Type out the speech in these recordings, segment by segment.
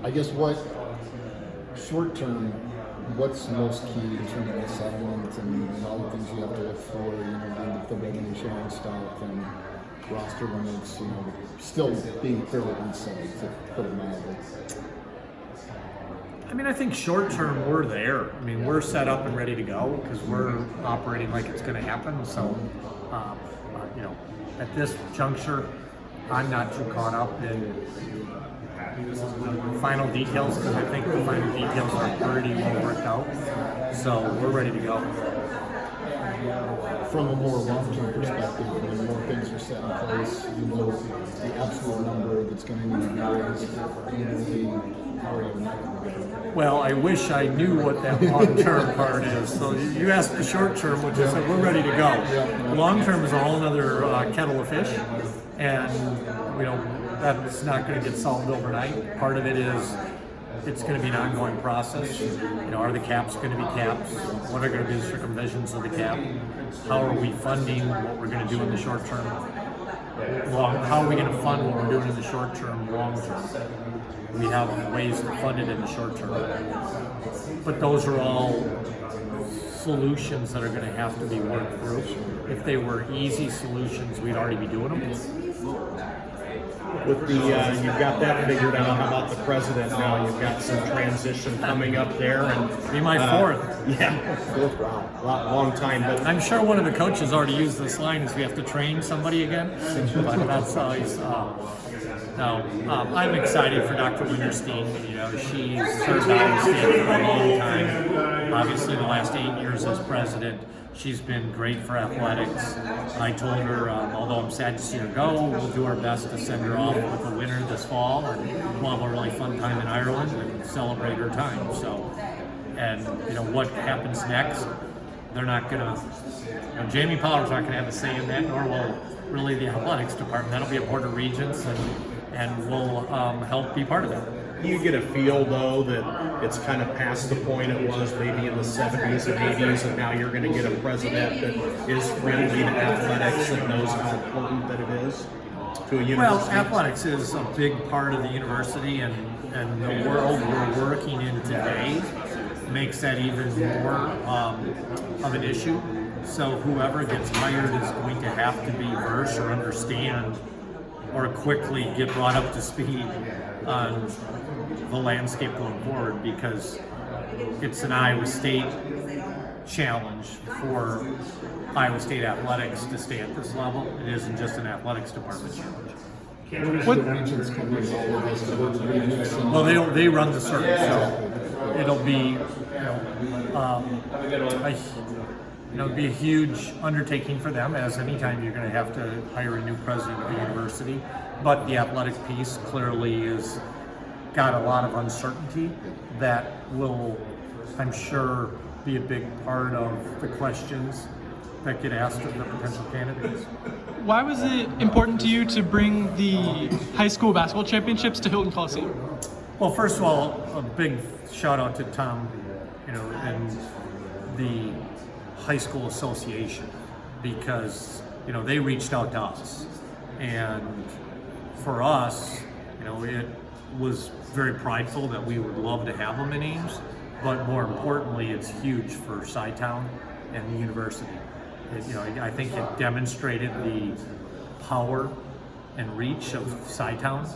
I guess what short term, what's most key in terms of the settlement and all the things you have to look for, the revenue sharing stuff and roster limits, still being fairly unsettled, to put it mildly. I mean, I think short term we're there. I mean, we're set up and ready to go because we're operating like it's going to happen. So, at this juncture, I'm not too caught up in final details because I think the final details are pretty well worked out. So we're ready to go. From a more long-term perspective, when more things are set in place, the absolute number that's going to need to be raised, how are you? Well, I wish I knew what that long-term part is. So you asked the short-term, which is that we're ready to go. Long-term is a whole other kettle of fish, and that's not going to get solved overnight. Part of it is it's going to be an ongoing process. Are the caps going to be caps? What are going to be the circumventions of the cap? How are we funding what we're going to do in the short term? How are we going to fund what we're doing in the short term, long term? We have ways to fund it in the short term. But those are all solutions that are going to have to be worked through. If they were easy solutions, we'd already be doing them. With the, you've got that figured out. How about the president now? You've got some transition coming up there, and be my fourth. Yeah, fourth. Wow, long time. But I'm sure one of the coaches already used this line: "Is we have to train somebody again." But that's always. I'm excited for Dr. Winterstein. She's served Iowa State for a long time. Obviously, the last 8 years as president. She's been great for athletics. I told her, although I'm sad to see her go, we'll do our best to send her off with a winner this fall, and we'll have a really fun time in Ireland and celebrate her time. So, and what happens next? They're not gonna. Jamie Pollard's not gonna have a say in that, nor will really the athletics department. That'll be a board of regents, and we'll help be part of it. You get a feel, though, that it's kind of past the point it was maybe in the 70s and 80s, and now you're going to get a president that is friendly to athletics and knows how important that it is to a university. Well, athletics is a big part of the university, and the world we're working in today makes that even more of an issue. So whoever gets hired is going to have to be versed or understand or quickly get brought up to speed on the landscape going forward, because it's an Iowa State challenge for Iowa State athletics to stay at this level. It isn't just an athletics department challenge. Well, they run the circuit, so it'll be it'd be a huge undertaking for them, as anytime you're going to have to hire a new president of the university. But the athletic piece clearly is got a lot of uncertainty that will, I'm sure, be a big part of the questions that get asked of the potential candidates. Why was it important to you to bring the high school basketball championships to Hilton Coliseum? Well, first of all, a big shout out to Tom, and the high school association, because they reached out to us, and for us, it was very prideful that we would love to have them in Ames, but more importantly, it's huge for Chi-Town and the university. I think it demonstrated the power and reach of Chi-Town,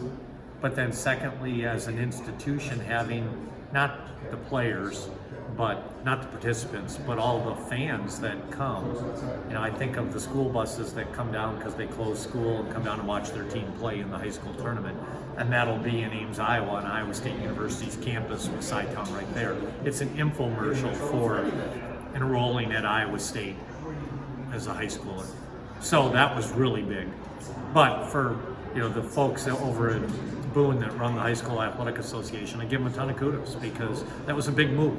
but then secondly, as an institution, having not the players, but not the participants, but all the fans that come. I think of the school buses that come down because they close school and come down and watch their team play in the high school tournament. And that'll be in Ames, Iowa, on Iowa State University's campus with Chi-Town right there. It's an infomercial for enrolling at Iowa State as a high schooler. So that was really big. But for the folks over at Boone that run the High School Athletic Association, I give them a ton of kudos, because that was a big move.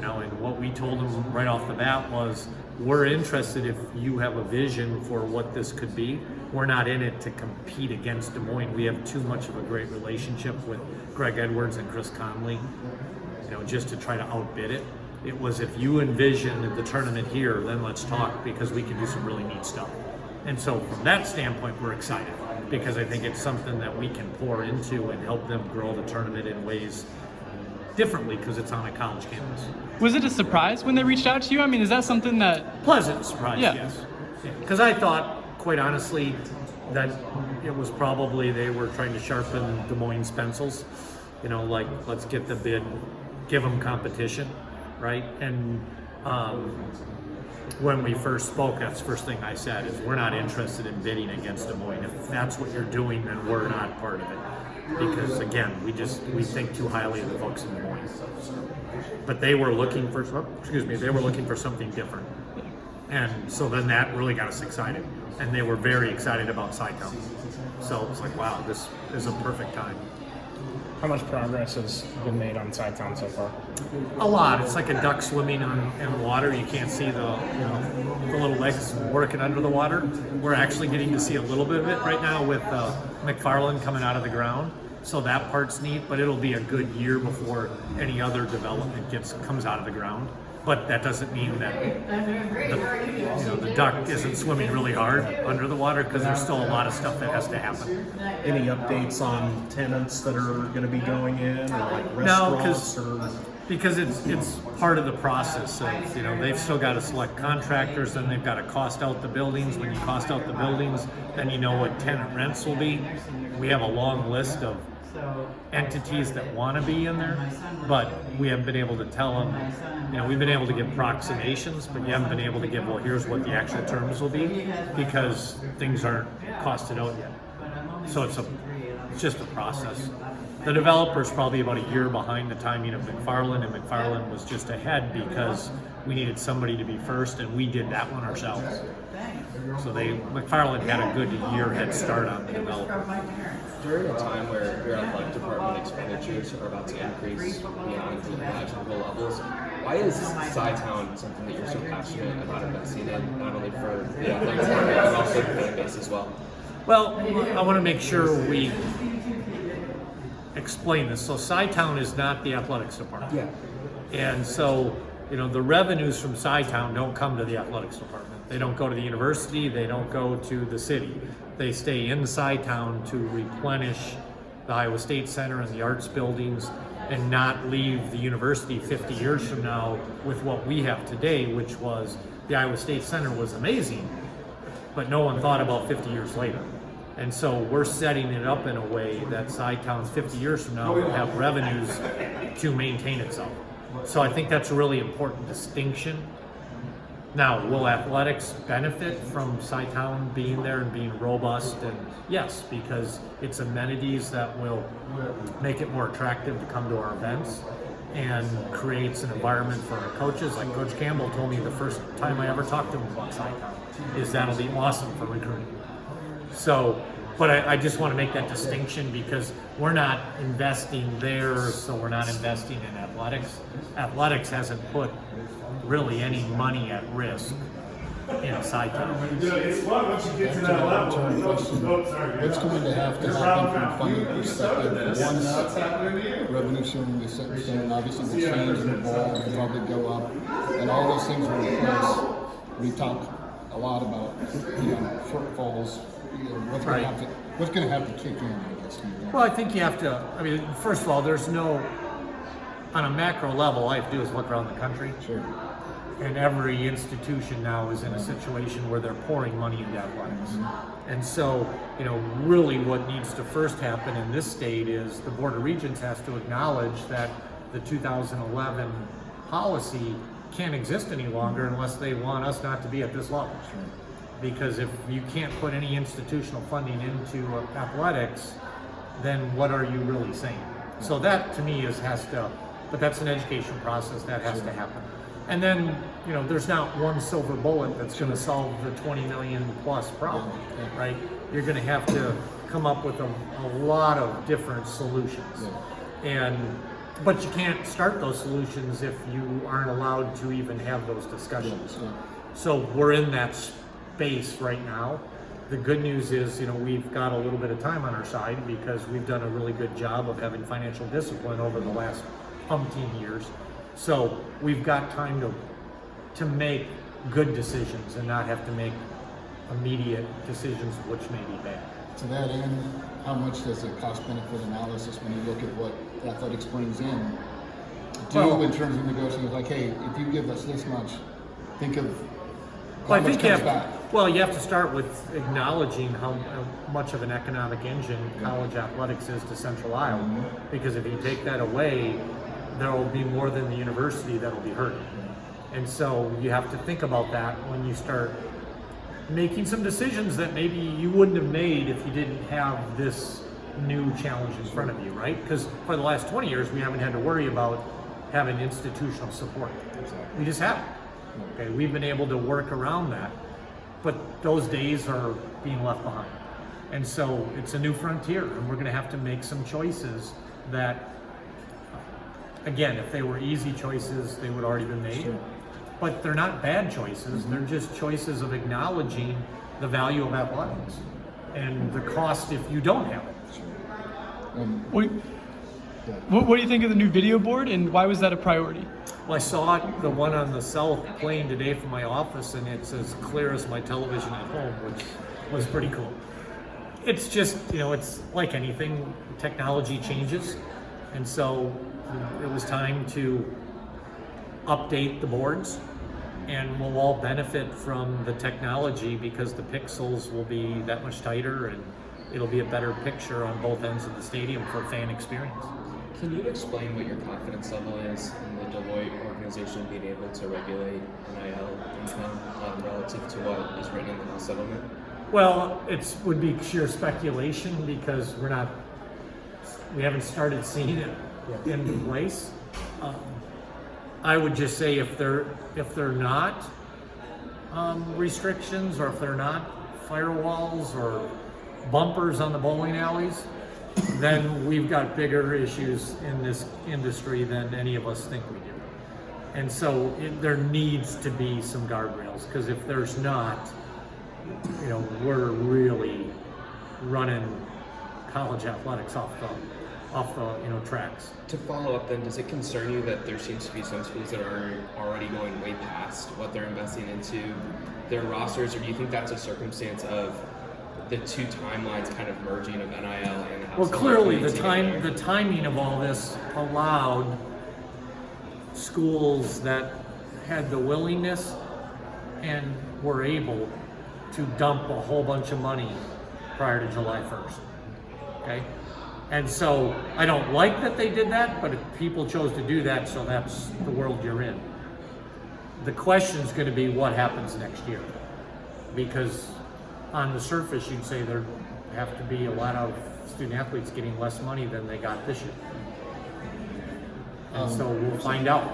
And what we told them right off the bat was, we're interested if you have a vision for what this could be. We're not in it to compete against Des Moines. We have too much of a great relationship with Greg Edwards and Chris Conley, just to try to outbid it. It was, if you envision the tournament here, then let's talk, because we can do some really neat stuff. And so from that standpoint, we're excited. because I think it's something that we can pour into and help them grow the tournament in ways differently because it's on a college campus. Was it a surprise when they reached out to you? I mean, is that something that... Pleasant surprise, Yeah. yes. Because I thought, quite honestly, that it was probably they were trying to sharpen Des Moines' pencils. You know, like, let's get the bid, give them competition, right? And when we first spoke, that's the first thing I said, is we're not interested in bidding against Des Moines. If that's what you're doing, then we're not part of it. Because again, we think too highly of the folks in Des Moines. But they were looking for, they were looking for something different. And so then that really got us excited. And they were very excited about Sci-Town. So it was like, wow, this is a perfect time. How much progress has been made on Sci-Town so far? A lot. It's like a duck swimming in water. You can't see the little legs working under the water. We're actually getting to see a little bit of it right now with McFarland coming out of the ground. So that part's neat, but it'll be a good year before any other development comes out of the ground. But that doesn't mean that the duck isn't swimming really hard under the water, because there's still a lot of stuff that has to happen. Any updates on tenants that are going to be going in, or like No, restaurants? because it's part of the process of, they've still got to select contractors, then they've got to cost out the buildings. When you cost out the buildings, then you know what tenant rents will be. We have a long list of entities that want to be in there, but we haven't been able to tell them. We've been able to give approximations, but you haven't been able to give, well, here's what the actual terms will be, because things aren't costed out yet. So it's just a process. The developer's probably about a year behind the timing of McFarland, and McFarland was just ahead because we needed somebody to be first, and we did that one ourselves. So McFarland had a good year head start on the developer. During a time where your athletic department expenditures are about to increase beyond imaginable levels, why is Sci-Town something that you're so passionate about investing in, not only for the athletic department, but also the fan base as well? Well, I want to make sure we explain this. So Sci-Town is not the athletics department. Yeah. And so, the revenues from Sci-Town don't come to the athletics department. They don't go to the university, they don't go to the city. They stay in Sci-Town to replenish the Iowa State Center and the arts buildings, and not leave the university 50 years from now with what we have today, which was the Iowa State Center was amazing, but no one thought about 50 years later. And so we're setting it up in a way that Sci-Town's 50 years from now will have revenues to maintain itself. So I think that's a really important distinction. Now, will athletics benefit from Sci-Town being there and being robust? And yes, because it's amenities that will make it more attractive to come to our events, and creates an environment for our coaches. Like Coach Campbell told me the first time I ever talked to him about Sci-Town is that'll be awesome for recruiting. So, but I just want to make that distinction, because we're not investing there, so we're not investing in athletics. Athletics hasn't put really any money at risk in Sci-Town. What's going to have to happen from a funding perspective? Once revenue sharing is set in stone, obviously the change in the ball will probably go up, and all those things are in place. We talk a lot about shortfalls. What's going to have to kick in, I guess. Well, I think you have to. First of all, there's no, on a macro level, all you have to do is look around the country. Sure. And every institution now is in a situation where they're pouring money into athletics. And so, really what needs to first happen in this state is the Board of Regents has to acknowledge that the 2011 policy can't exist any longer unless they want us not to be at this level. Because if you can't put any institutional funding into athletics, then what are you really saying? So that to me but that's an education process that has to happen. And then, there's not one silver bullet that's going to solve the 20 million plus problem, right? You're going to have to come up with a lot of different solutions. But you can't start those solutions if you aren't allowed to even have those discussions. So we're in that space right now. The good news is, we've got a little bit of time on our side, because we've done a really good job of having financial discipline over the last umpteen years. So we've got time to make good decisions and not have to make immediate decisions which may be bad. to that end, how much does it cost benefit analysis when you look at what athletics brings in? Well- In terms of negotiating, like, hey, if you give us this much, think of how Well, I much think you comes have back. well, you have to start with acknowledging how much of an economic engine college athletics is to Central Iowa. Because if you take that away, there will be more than the university that will be hurting. And so you have to think about that when you start making some decisions that maybe you wouldn't have made if you didn't have this new challenge in front of you, right? Because for the last 20 years, we haven't had to worry about having institutional support. We just haven't. Okay, we've been able to work around that, but those days are being left behind. And so it's a new frontier, and we're going to have to make some choices that, again, if they were easy choices, they would already been made. Sure. But they're not bad choices. They're just choices of acknowledging the value of athletics and the cost if you don't have it. What do you think of the new video board, and why was that a priority? Well, I saw it, the one on the south plane today from my office, and it's as clear as my television at home, which was pretty cool. It's just, it's like anything, technology changes, and so it was time to update the boards, and we'll all benefit from the technology because the pixels will be that much tighter, and it'll be a better picture on both ends of the stadium for fan experience. Can you explain what your confidence level is in the Deloitte organization being able to regulate NIL income relative to what is written in the House settlement? Well, it would be sheer speculation because we haven't started seeing it in place. I would just say if they're not restrictions, or if they're not firewalls or bumpers on the bowling alleys, then we've got bigger issues in this industry than any of us think we do. And so there needs to be some guardrails, because if there's not, we're really running college athletics off the tracks. To follow up then, does it concern you that there seems to be some schools that are already going way past what they're investing into their rosters, or do you think that's a circumstance of the two timelines kind of merging of NIL and House? Well, clearly the together? timing of all this allowed schools that had the willingness and were able to dump a whole bunch of money prior to July 1st. Okay? And so I don't like that they did that, but if people chose to do that, so that's the world you're in. The question is going to be what happens next year. Because on the surface, you'd say there have to be a lot of student athletes getting less money than they got this year. And so we'll find out.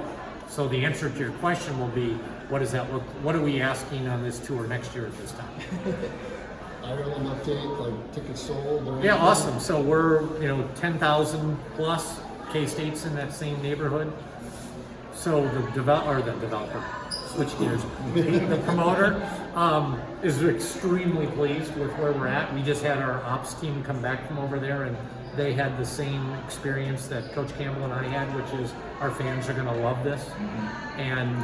So the answer to your question will be, what does that look? What are we asking on this tour next year at this time? Ireland update, like tickets sold? Or Yeah, anything? awesome. So we're 10,000 plus. K-State's in that same neighborhood. So the developer, switch gears. The promoter is extremely pleased with where we're at. We just had our ops team come back from over there, and they had the same experience that Coach Campbell and I had, which is our fans are going to love this. And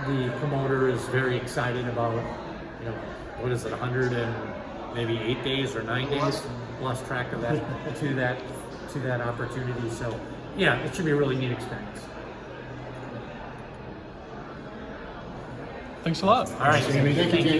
the promoter is very excited about, what is it, 100 and maybe 8 days or 9 days? Lost track of that to that opportunity. So yeah, it should be a really neat experience. Thanks a lot. All right, Thank you, Jamie.